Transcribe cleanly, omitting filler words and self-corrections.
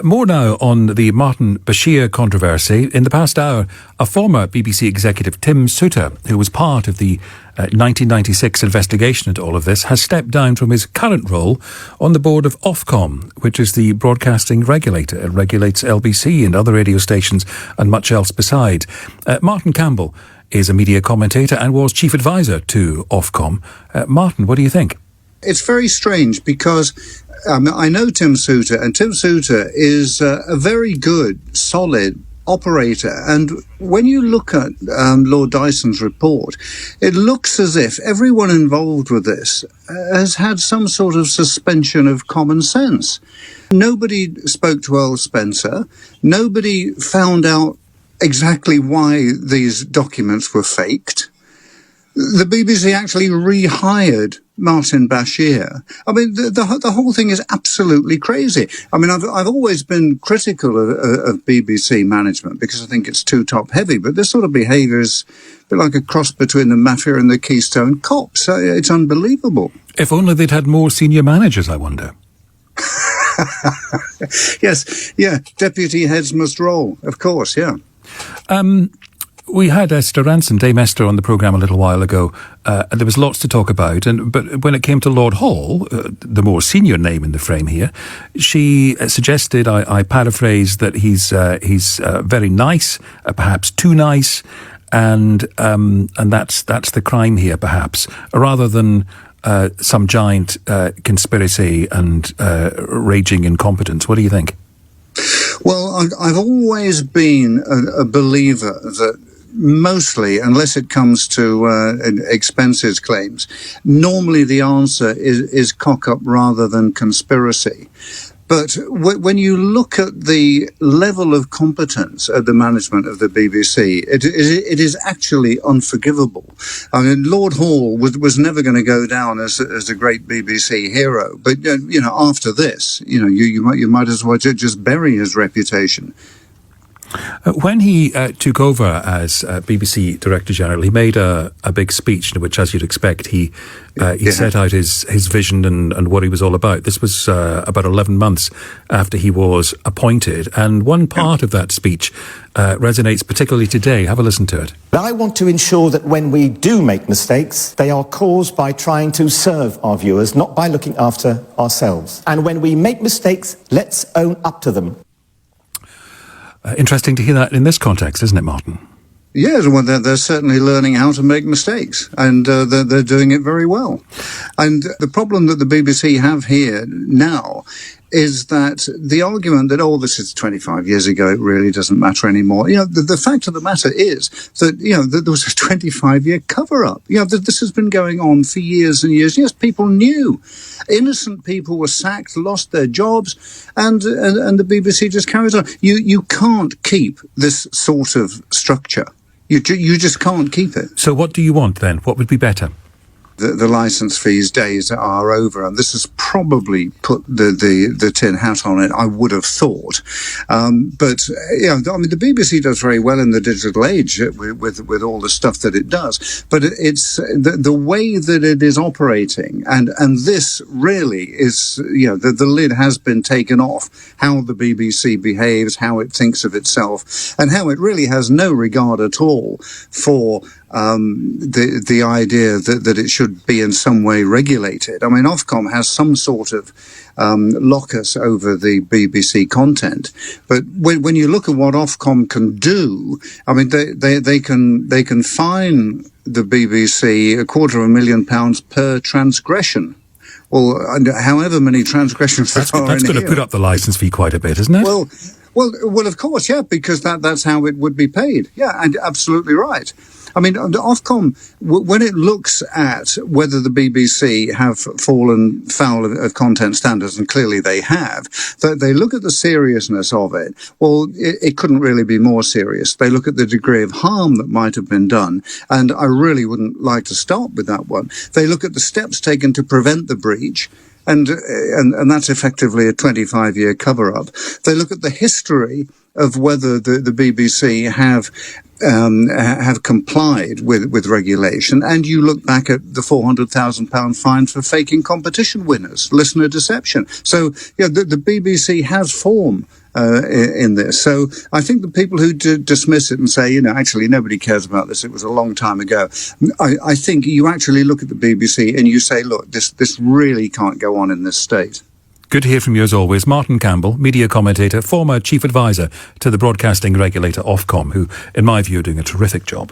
More now on the Martin Bashir controversy. In the past hour, a former BBC executive, Tim Souter, who was part of the 1996 investigation into all of this, has stepped down from his current role on the board of Ofcom, which is the broadcasting regulator. It regulates LBC and other radio stations and much else beside. Martin Campbell is a media commentator and was chief advisor to Ofcom. Martin, what do you think? It's very strange because I know Tim Souter, and Tim Souter is a very good, solid operator. And when you look at Lord Dyson's report, it looks as if everyone involved with this has had some sort of suspension of common sense. Nobody spoke to Earl Spencer. Nobody found out exactly why these documents were faked. The BBC actually rehired Martin Bashir. I mean, the whole thing is absolutely crazy. I mean, I've always been critical of BBC management because I think it's too top-heavy, but this sort of behaviour is a bit like a cross between the Mafia and the Keystone Cops. It's unbelievable. If only they'd had more senior managers, I wonder. Yes, yeah, deputy heads must roll, of course, yeah. We had Esther Ranson, Dame Esther, on the programme a little while ago, and there was lots to talk about. But when it came to Lord Hall, the more senior name in the frame here, she suggested, I paraphrase, that he's very nice, perhaps too nice, and that's the crime here, perhaps, rather than some giant conspiracy and raging incompetence. What do you think? Well, I've always been a believer that mostly, unless it comes to expenses claims, normally the answer is cock-up rather than conspiracy. But when you look at the level of competence at the management of the BBC, it is actually unforgivable. I mean, Lord Hall was never going to go down as a great BBC hero. But, after this, you might as well just bury his reputation. When he took over as BBC Director General, he made a big speech in which, as you'd expect, he set out his vision and what he was all about. This was about 11 months after he was appointed, and one part of that speech resonates particularly today. Have a listen to it. I want to ensure that when we do make mistakes, they are caused by trying to serve our viewers, not by looking after ourselves. And when we make mistakes, let's own up to them. Interesting to hear that in this context, isn't it, Martin? Yes, well, they're certainly learning how to make mistakes, and they're doing it very well. And the problem that the BBC have here now is that the argument that, this is 25 years ago, it really doesn't matter anymore. The fact of the matter is that, that there was a 25-year cover-up. This has been going on for years and years. Yes, people knew. Innocent people were sacked, lost their jobs, and the BBC just carries on. You can't keep this sort of structure. You just can't keep it. So what do you want then? What would be better? The licence fees days are over, and this has probably put the tin hat on it, I would have thought. But the BBC does very well in the digital age with all the stuff that it does. But it's the way that it is operating, and this really is, the lid has been taken off how the BBC behaves, how it thinks of itself, and how it really has no regard at all for the idea that it should be in some way regulated. I mean, Ofcom has some sort of locus over the BBC content, but when you look at what Ofcom can do, I mean, they can fine the BBC £250,000 per transgression. Well, however many transgressions that's going to put up the licence fee quite a bit, isn't it? Well, of course, yeah, because that's how it would be paid. Yeah, and absolutely right. I mean, Ofcom, when it looks at whether the BBC have fallen foul of content standards, and clearly they have, they look at the seriousness of it. Well, it couldn't really be more serious. They look at the degree of harm that might have been done, and I really wouldn't like to start with that one. They look at the steps taken to prevent the breach, and that's effectively a 25-year cover-up. They look at the history of whether the BBC have complied with regulation, and you look back at the £400,000 fine for faking competition winners, listener deception. So the BBC has form in this. So I think the people who dismiss it and say, actually nobody cares about this, it was a long time ago, I think you actually look at the BBC and you say, look, this really can't go on in this state. Good to hear from you as always. Martin Campbell, media commentator, former chief advisor to the broadcasting regulator Ofcom, who, in my view, are doing a terrific job.